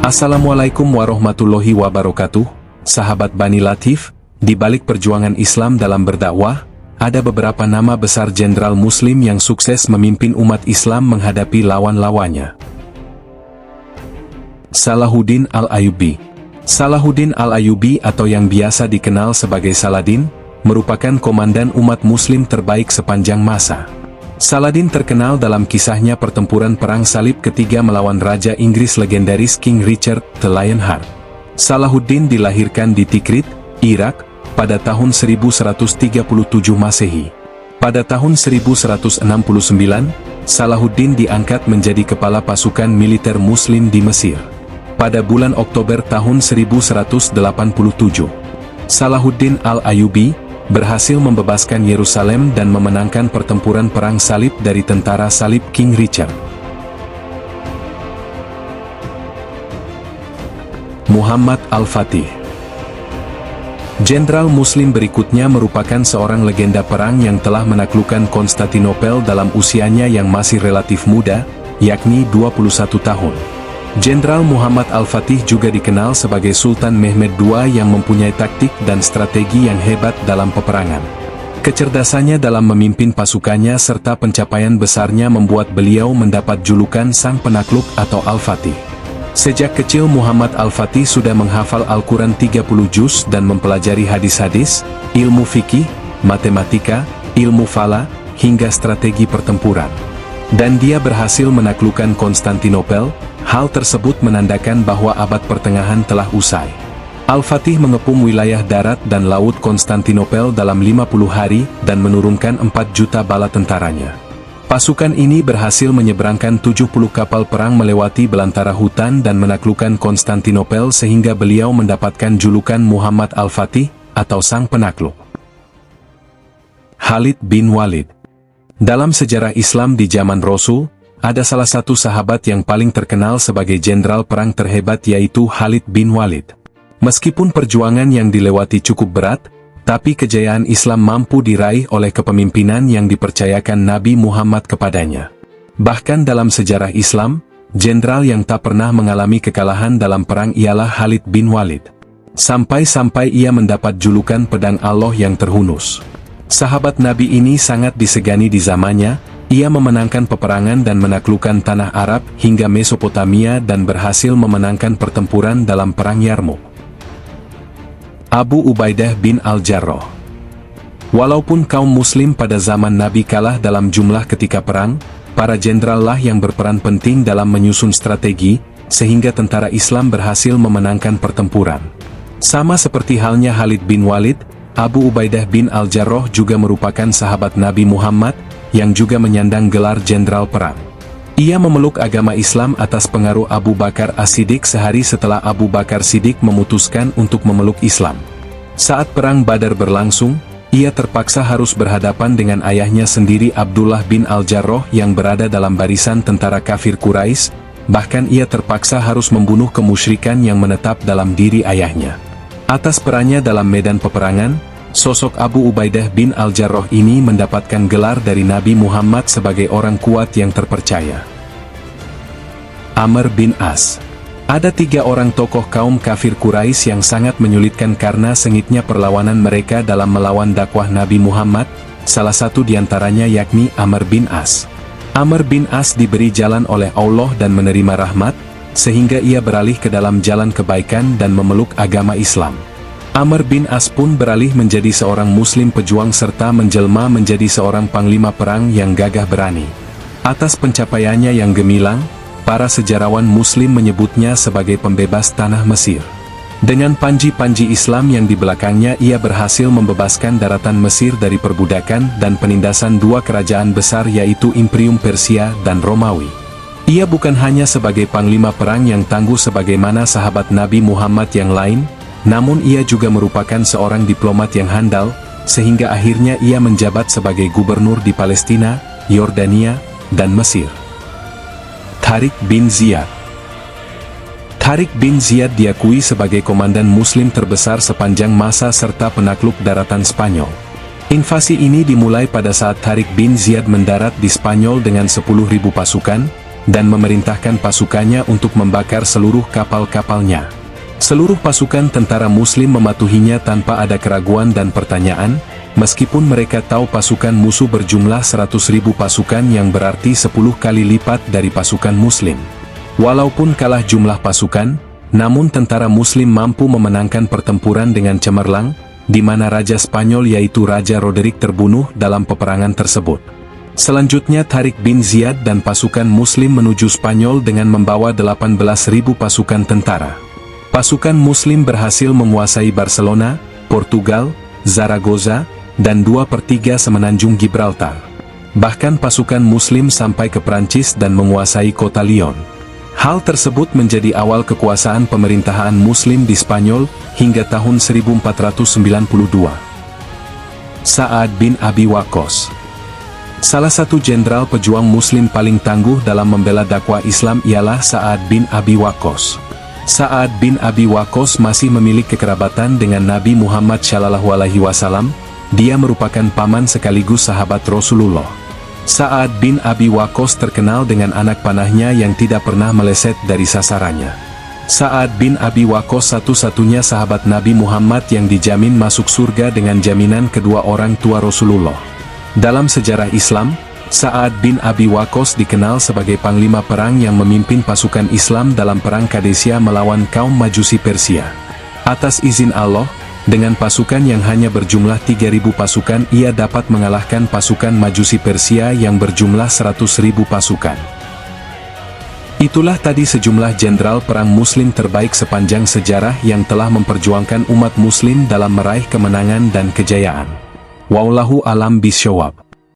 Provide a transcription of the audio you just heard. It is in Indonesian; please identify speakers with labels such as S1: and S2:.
S1: Assalamualaikum warahmatullahi wabarakatuh, sahabat Bani Latif. Di balik perjuangan Islam dalam berdakwah, ada beberapa nama besar jenderal muslim yang sukses memimpin umat Islam menghadapi lawan-lawannya. Salahuddin Al-Ayyubi. Salahuddin Al-Ayyubi atau yang biasa dikenal sebagai Saladin, merupakan komandan umat muslim terbaik sepanjang masa. Saladin terkenal dalam kisahnya pertempuran Perang Salib ketiga melawan Raja Inggris legendaris King Richard the Lionheart. Salahuddin dilahirkan di Tikrit, Irak, pada tahun 1137 Masehi. Pada tahun 1169, Salahuddin diangkat menjadi kepala pasukan militer Muslim di Mesir. Pada bulan Oktober tahun 1187, Salahuddin Al-Ayyubi berhasil membebaskan Yerusalem dan memenangkan pertempuran Perang Salib dari tentara Salib King Richard. Muhammad Al-Fatih. Jenderal Muslim berikutnya merupakan seorang legenda perang yang telah menaklukkan Konstantinopel dalam usianya yang masih relatif muda, yakni 21 tahun. Jenderal Muhammad Al-Fatih juga dikenal sebagai Sultan Mehmed II yang mempunyai taktik dan strategi yang hebat dalam peperangan. Kecerdasannya dalam memimpin pasukannya serta pencapaian besarnya membuat beliau mendapat julukan Sang Penakluk atau Al-Fatih. Sejak kecil Muhammad Al-Fatih sudah menghafal Al-Quran 30 juz dan mempelajari hadis-hadis, ilmu fikih, matematika, ilmu falak, hingga strategi pertempuran. Dan dia berhasil menaklukkan Konstantinopel. Hal tersebut menandakan bahwa abad pertengahan telah usai. Al-Fatih mengepung wilayah darat dan laut Konstantinopel dalam 50 hari dan menurunkan 4 juta bala tentaranya. Pasukan ini berhasil menyeberangkan 70 kapal perang melewati belantara hutan dan menaklukkan Konstantinopel sehingga beliau mendapatkan julukan Muhammad Al-Fatih atau Sang Penakluk. Khalid bin Walid. Dalam sejarah Islam di zaman Rasul, ada salah satu sahabat yang paling terkenal sebagai jenderal perang terhebat yaitu Khalid bin Walid. Meskipun perjuangan yang dilewati cukup berat, tapi kejayaan Islam mampu diraih oleh kepemimpinan yang dipercayakan Nabi Muhammad kepadanya. Bahkan dalam sejarah Islam, jenderal yang tak pernah mengalami kekalahan dalam perang ialah Khalid bin Walid. Sampai-sampai ia mendapat julukan pedang Allah yang terhunus. Sahabat Nabi ini sangat disegani di zamannya. Ia memenangkan peperangan dan menaklukkan tanah Arab hingga Mesopotamia dan berhasil memenangkan pertempuran dalam Perang Yarmouk. Abu Ubaidah bin Al-Jarrah. Walaupun kaum muslim pada zaman Nabi kalah dalam jumlah ketika perang, para jenderal lah yang berperan penting dalam menyusun strategi, sehingga tentara Islam berhasil memenangkan pertempuran. Sama seperti halnya Khalid bin Walid, Abu Ubaidah bin Al-Jarrah juga merupakan sahabat Nabi Muhammad, yang juga menyandang gelar jenderal perang. Ia memeluk agama Islam atas pengaruh Abu Bakar As-Siddiq sehari setelah Abu Bakar Siddiq memutuskan untuk memeluk Islam. Saat perang Badar berlangsung, ia terpaksa harus berhadapan dengan ayahnya sendiri Abdullah bin Al-Jarrah yang berada dalam barisan tentara kafir Quraisy, bahkan ia terpaksa harus membunuh kemusyrikan yang menetap dalam diri ayahnya. Atas perannya dalam medan peperangan, sosok Abu Ubaidah bin Al-Jarrah ini mendapatkan gelar dari Nabi Muhammad sebagai orang kuat yang terpercaya. Amr bin As. Ada 3 orang tokoh kaum kafir Quraisy yang sangat menyulitkan karena sengitnya perlawanan mereka dalam melawan dakwah Nabi Muhammad, salah satu diantaranya yakni Amr bin As. Amr bin As diberi jalan oleh Allah dan menerima rahmat, sehingga ia beralih ke dalam jalan kebaikan dan memeluk agama Islam. Amr bin As pun beralih menjadi seorang muslim pejuang serta menjelma menjadi seorang panglima perang yang gagah berani. Atas pencapaiannya yang gemilang, para sejarawan muslim menyebutnya sebagai pembebas tanah Mesir. Dengan panji-panji Islam yang di belakangnya ia berhasil membebaskan daratan Mesir dari perbudakan dan penindasan 2 kerajaan besar yaitu Imperium Persia dan Romawi. Ia bukan hanya sebagai panglima perang yang tangguh sebagaimana sahabat Nabi Muhammad yang lain, namun ia juga merupakan seorang diplomat yang handal, sehingga akhirnya ia menjabat sebagai gubernur di Palestina, Yordania, dan Mesir. Tariq bin Ziyad. Tariq bin Ziyad diakui sebagai komandan muslim terbesar sepanjang masa serta penakluk daratan Spanyol. Invasi ini dimulai pada saat Tariq bin Ziyad mendarat di Spanyol dengan 10.000 pasukan, dan memerintahkan pasukannya untuk membakar seluruh kapal-kapalnya. Seluruh pasukan tentara Muslim mematuhinya tanpa ada keraguan dan pertanyaan, meskipun mereka tahu pasukan musuh berjumlah 100.000 pasukan yang berarti 10 kali lipat dari pasukan Muslim. Walaupun kalah jumlah pasukan, namun tentara Muslim mampu memenangkan pertempuran dengan cemerlang, di mana Raja Spanyol yaitu Raja Roderick terbunuh dalam peperangan tersebut. Selanjutnya Tariq bin Ziyad dan pasukan Muslim menuju Spanyol dengan membawa 18.000 pasukan tentara. Pasukan Muslim berhasil menguasai Barcelona, Portugal, Zaragoza, dan 2/3 semenanjung Gibraltar. Bahkan pasukan Muslim sampai ke Prancis dan menguasai kota Lyon. Hal tersebut menjadi awal kekuasaan pemerintahan Muslim di Spanyol hingga tahun 1492. Sa'ad bin Abi Waqqas. Salah satu jenderal pejuang Muslim paling tangguh dalam membela dakwah Islam ialah Sa'ad bin Abi Waqqas. Sa'ad bin Abi Waqqas masih memiliki kekerabatan dengan Nabi Muhammad SAW. Dia merupakan paman sekaligus sahabat Rasulullah. Sa'ad bin Abi Waqqas terkenal dengan anak panahnya yang tidak pernah meleset dari sasarannya. Sa'ad bin Abi Waqqas satu-satunya sahabat Nabi Muhammad yang dijamin masuk surga dengan jaminan kedua orang tua Rasulullah. Dalam sejarah Islam, Sa'ad bin Abi Waqqas dikenal sebagai panglima perang yang memimpin pasukan Islam dalam perang Qadesiyah melawan kaum Majusi Persia. Atas izin Allah, dengan pasukan yang hanya berjumlah 3.000 pasukan ia dapat mengalahkan pasukan Majusi Persia yang berjumlah 100.000 pasukan. Itulah tadi sejumlah jenderal perang Muslim terbaik sepanjang sejarah yang telah memperjuangkan umat Muslim dalam meraih kemenangan dan kejayaan. Wallahu a'lam bishawab.